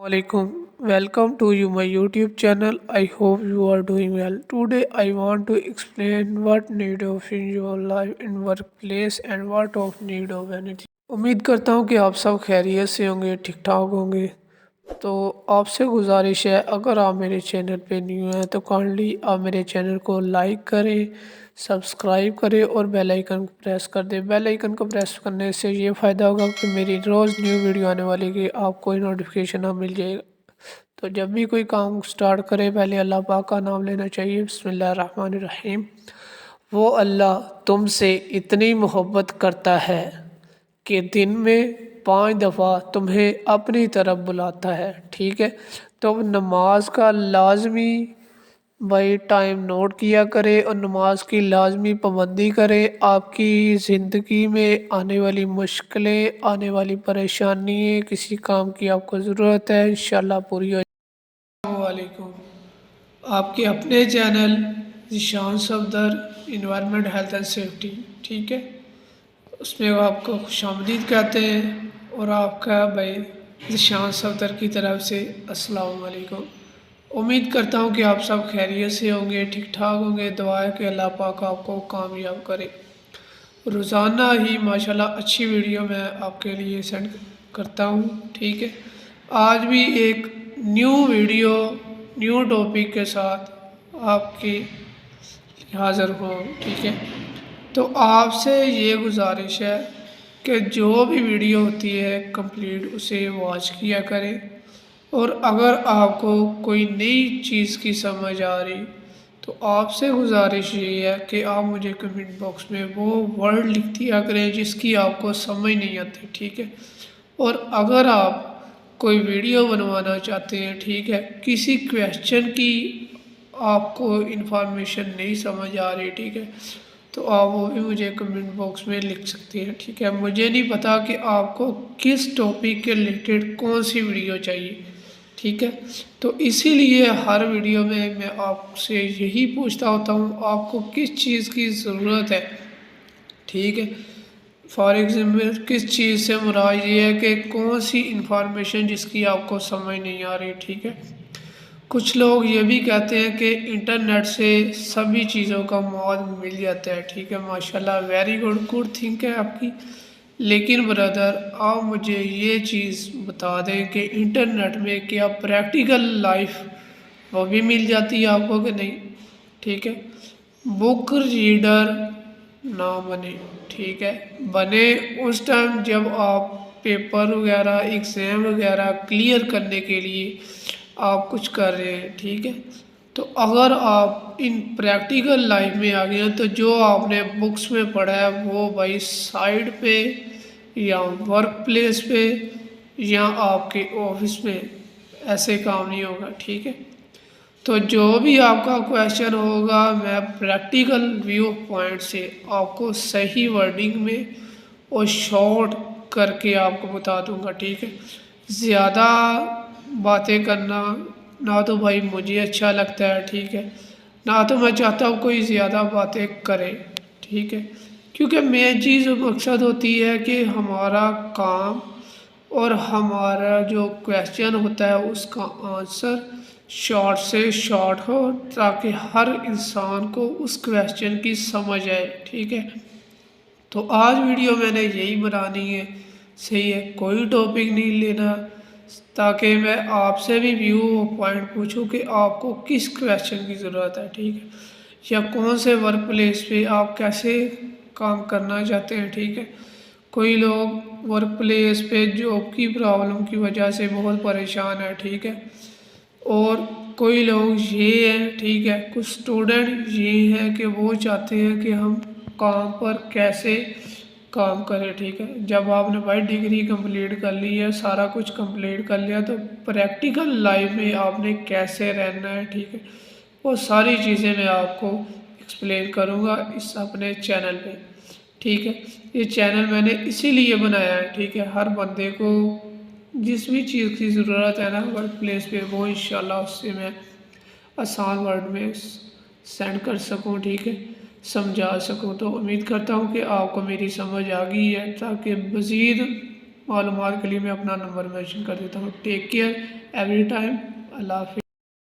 Alaikum. Welcome to you my YouTube channel. I hope you are doing well. Today I want to explain what need of in your life in workplace and what of need of energy. امید کرتا ہوں کہ آپ سب خیریت سے ہوں گے، ٹھیک ٹھاک ہوں گے۔ تو آپ سے گزارش ہے، اگر آپ میرے چینل پہ نیو ہیں تو کائنڈلی آپ میرے چینل کو لائک کریں، سبسکرائب کریں اور بیل آئیکن کو پریس کر دیں۔ بیل آئیکن کو پریس کرنے سے یہ فائدہ ہوگا کہ میری روز نیو ویڈیو آنے والی کہ آپ کو نوٹیفیکیشن مل جائے گا۔ تو جب بھی کوئی کام سٹارٹ کرے پہلے اللہ پاک کا نام لینا چاہیے۔ بسم اللہ الرحمن الرحیم۔ وہ اللہ تم سے اتنی محبت کرتا ہے کہ دن میں 5 دفعہ تمہیں اپنی طرف بلاتا ہے، ٹھیک ہے؟ تو نماز کا لازمی بھائی ٹائم نوٹ کیا کرے اور نماز کی لازمی پابندی کرے۔ آپ کی زندگی میں آنے والی مشکلیں، آنے والی پریشانی، کسی کام کی آپ کو ضرورت ہے، انشاءاللہ پوری ہو جائے۔ السلام علیکم، آپ کے اپنے channel Zeeshan Safdar environment health and safety, ٹھیک ہے؟ اس میں آپ کو خوش آمدید کہتے ہیں اور آپ کا بھائی ذیشان صفدر کی طرف سے السلام علیکم۔ امید کرتا ہوں کہ آپ سب خیریت سے ہوں گے، ٹھیک ٹھاک ہوں گے۔ دعا ہے کہ اللہ پاک آپ کو کامیاب کرے۔ روزانہ ہی ماشاءاللہ اچھی ویڈیو میں آپ کے لیے سینڈ کرتا ہوں، ٹھیک ہے؟ آج بھی ایک نیو ویڈیو نیو ٹاپک کے ساتھ آپ کی حاضر ہوں، ٹھیک ہے؟ تو آپ سے یہ گزارش ہے کہ جو بھی ویڈیو ہوتی ہے کمپلیٹ اسے واچ کیا کریں، اور اگر آپ کو کوئی نئی چیز کی سمجھ آ رہی تو آپ سے گزارش یہ ہے کہ آپ مجھے کمنٹ باکس میں وہ ورڈ لکھ دیا کریں جس کی آپ کو سمجھ نہیں آتی، ٹھیک ہے؟ اور اگر آپ کوئی ویڈیو بنوانا چاہتے ہیں، ٹھیک ہے، کسی کویسچن کی آپ کو انفارمیشن نہیں سمجھ آ رہی، ٹھیک ہے، تو آپ وہ بھی مجھے کمنٹ باکس میں لکھ سکتے ہیں، ٹھیک ہے؟ مجھے نہیں پتا کہ آپ کو کس ٹاپک کے ریلیٹڈ کون سی ویڈیو چاہیے، ٹھیک ہے؟ تو اسی لیے ہر ویڈیو میں آپ سے یہی پوچھتا ہوتا ہوں آپ کو کس چیز کی ضرورت ہے، ٹھیک ہے؟ فار ایگزامپل کس چیز سے مراد یہ ہے کہ کون سی انفارمیشن جس کی آپ کو سمجھ نہیں آ رہی، ٹھیک ہے؟ کچھ لوگ یہ بھی کہتے ہیں کہ انٹرنیٹ سے سبھی چیزوں کا مواد مل جاتا ہے، ٹھیک ہے؟ ماشاءاللہ ویری گڈ تھنک ہے آپ کی، لیکن برادر آپ مجھے یہ چیز بتا دیں کہ انٹرنیٹ میں کیا پریکٹیکل لائف وہ بھی مل جاتی ہے آپ کو کہ نہیں، ٹھیک ہے؟ بک ریڈر نہ بنے، ٹھیک ہے؟ بنے اس ٹائم جب آپ پیپر وغیرہ ایگزام وغیرہ کلیئر کرنے کے لیے آپ کچھ کر رہے ہیں، ٹھیک ہے؟ تو اگر آپ ان پریکٹیکل لائف میں آ گئے ہیں تو جو آپ نے بکس میں پڑھا ہے وہ بھائی سائٹ پہ یا ورک پلیس پہ یا آپ کے آفس میں ایسے کام نہیں ہوگا، ٹھیک ہے؟ تو جو بھی آپ کا کویسچن ہوگا میں پریکٹیکل ویو پوائنٹ سے آپ کو صحیح ورڈنگ میں اور شارٹ کر کے آپ کو بتا دوں گا، ٹھیک ہے؟ زیادہ باتیں کرنا نہ تو بھائی مجھے اچھا لگتا ہے، ٹھیک ہے؟ نہ تو میں چاہتا ہوں کوئی زیادہ باتیں کرے، ٹھیک ہے؟ کیونکہ مین چیز مقصد ہوتی ہے کہ ہمارا کام اور ہمارا جو کویسچن ہوتا ہے اس کا آنسر شارٹ سے شارٹ ہو تاکہ ہر انسان کو اس کویسچن کی سمجھ آئے، ٹھیک ہے؟ تو آج ویڈیو میں نے یہی بنانی ہے، صحیح ہے؟ کوئی ٹاپک نہیں لینا تاکہ میں آپ سے بھی ویو پوائنٹ پوچھوں کہ آپ کو کس کویسچن کی ضرورت ہے، ٹھیک ہے؟ یا کون سے ورک پلیس پہ آپ کیسے کام کرنا چاہتے ہیں، ٹھیک ہے؟ کوئی لوگ ورک پلیس پہ جاب کی پرابلم کی وجہ سے بہت پریشان ہے، ٹھیک ہے؟ اور کوئی لوگ یہ ہیں، ٹھیک ہے، کچھ اسٹوڈنٹ یہ ہیں کہ وہ چاہتے ہیں کہ ہم کام پر کیسے کام کریں، ٹھیک ہے؟ جب آپ نے بھائی ڈگری کمپلیٹ کر لی ہے، سارا کچھ کمپلیٹ کر لیا تو پریکٹیکل لائف میں آپ نے کیسے رہنا ہے، ٹھیک ہے؟ وہ ساری چیزیں میں آپ کو ایکسپلین کروں گا اس اپنے چینل پہ، ٹھیک ہے؟ یہ چینل میں نے اسی لیے بنایا ہے، ٹھیک ہے؟ ہر بندے کو جس بھی چیز کی ضرورت ہے نا ورک پلیس پہ وہ انشاءاللہ اس سے میں آسان ورڈ میں سینڈ کر سکوں، ٹھیک ہے؟ سمجھا سکوں۔ تو امید کرتا ہوں کہ آپ کو میری سمجھ آ گئی ہے، تاکہ مزید معلومات کے لیے میں اپنا نمبر مینشن کر دیتا ہوں۔ Take care, every time. Allah Hafiz.